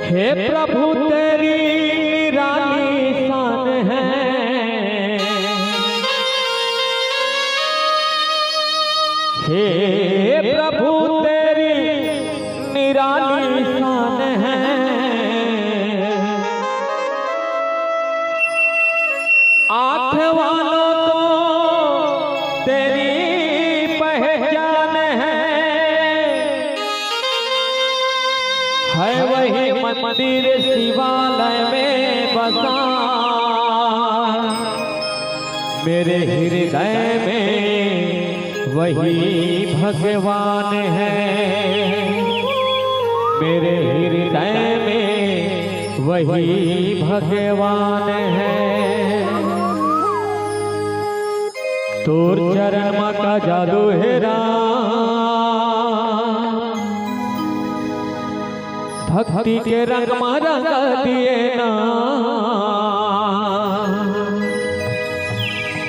हे प्रभु तेरी निराली शान है, हे प्रभु तेरी निराली शान है। आँख वालों को तेरी पहचान है वही मंदिर शिवालय में बसा, मेरे हृदय में वही भगवान है, मेरे हृदय में वही भगवान है। तोर चरण माँ का जादू है भक्ति के रंग में रंगा दिए ना,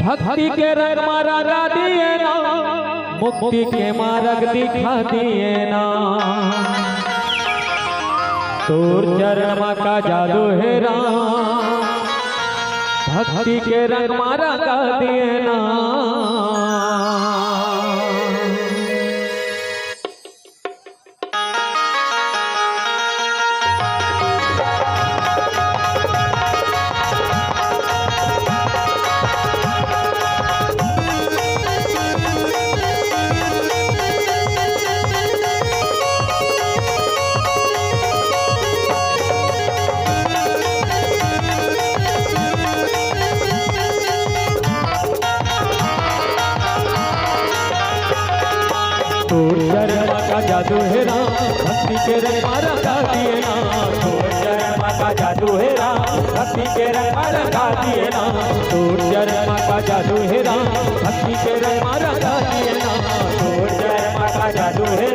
भक्ति के रंग में रंगा दिए ना, मुक्ति के मार्ग दिखा दिए ना। तोर चरण माँ का जादू है भक्ति के रंग में रंगा दिए ना। तोर चरण का जादू है भक्ति के रंग में रंगा दिए ना, तोर चरण का जादू है भक्ति के रंग में रंगा दिए ना, तोर चरण का जादू है भक्ति के रंग में रंगा दिए ना, तोर चरण का जादू है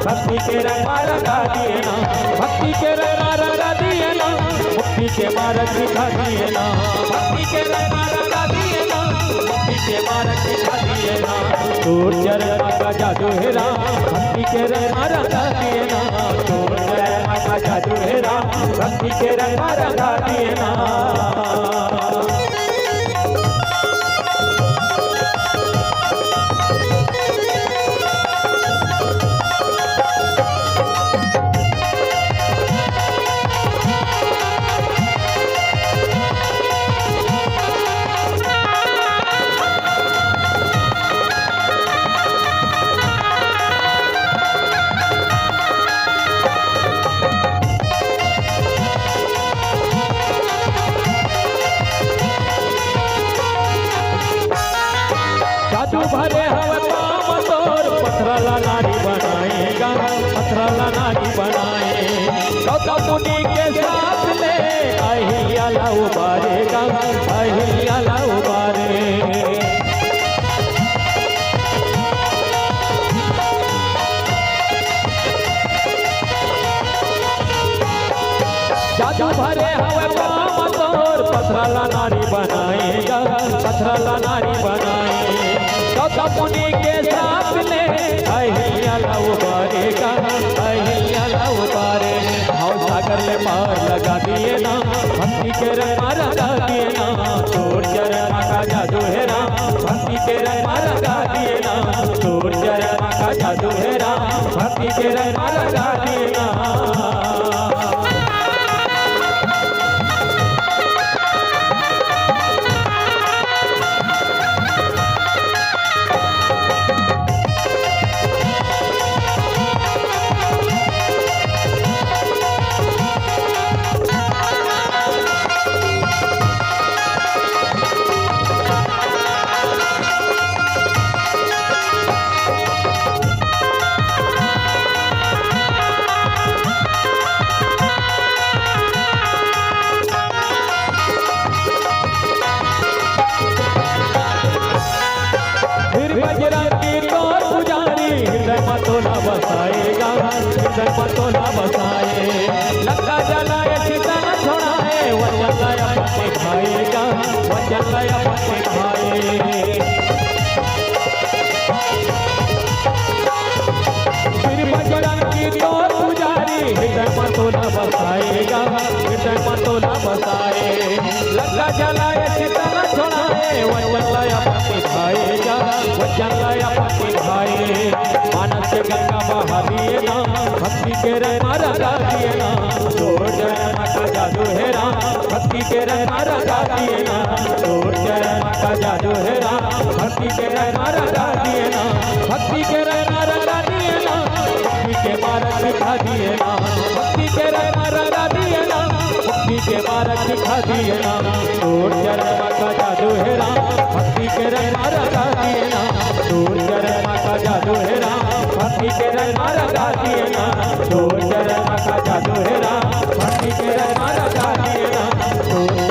भक्ति के रंग में रंगा दिए ना, भक्ति के रंग में रंगा दिए ना, मुक्ति के मार्ग दिखा दिए ना, भक्ति के रंग में रंगा दिए ना, मुक्ति के मार्ग दिखा दिए ना। तोर चरण का जादू है भक्ति के रंग में रंगा दिए ना, तोर चरण का जादू है भक्ति के रंग में रंगा दिए ना। जादू भरे हवा काम तोर पथराला नारी बनाएगा, पथराला नारी बनाए। गौतम मुनि के साथ ले अहिल्याला उबारेगा, अहिल्याला उबारे। जादू भरे हवा काम तोर पथराला नारी बनाएगा, पथराला नारी बनाए। गौतम मुनि के साथ ले अहिल्याला उबारेगा, अहिल्याला उबारे। भाव सागर में पार लगा दिए ना, भक्ति के रंग में रंगा दिए ना, तोर चरण का जादू है भक्ति के रंग में रंगा दिए ना, तोर चरण का जादू है भक्ति के रंग में रंगा दिए ना। बजरंगी तोर पुजारी हृदय में तोला बसाएगा, हृदय में तोला बसाए। लंका जलाए सीता न छोड़ाए, वचन लाया अपने खाएगा, वचन लाया अपने खाए। फिर बजरंगी तोर पुजारी हृदय में तोला बसाएगा, हृदय में तोला बसाए। लगा जलाए चिता न छोड़ाए, वचन लाया पति खाएगा, वचन लाया पति खाए। मानस से गंगा बहा दिए ना, भक्ति के रंग रंगा दिए ना, छोड़ जय माता जादू है राम, भक्ति के रंग रंगा दिए ना, छोड़ जय माता जादू है राम, भक्ति के रंग रंगा दिए ना, भक्ति के रंग रंगा दिए ना, भक्ति के मार्ग सिखा दिए ना, भक्ति के रंग रंगा दिए ना, भक्ति के मार्ग सिखा दिए ना, छोड़ जय माता जादू है राम, भक्ति के रंग रंगा दिए ना, छोड़ जय माता जादू है राम, भक्ति के रंग रंगा दिए ना, छोड़ जय माता जादू है राम, भक्ति के रंग रंगा दिए ना, छोड़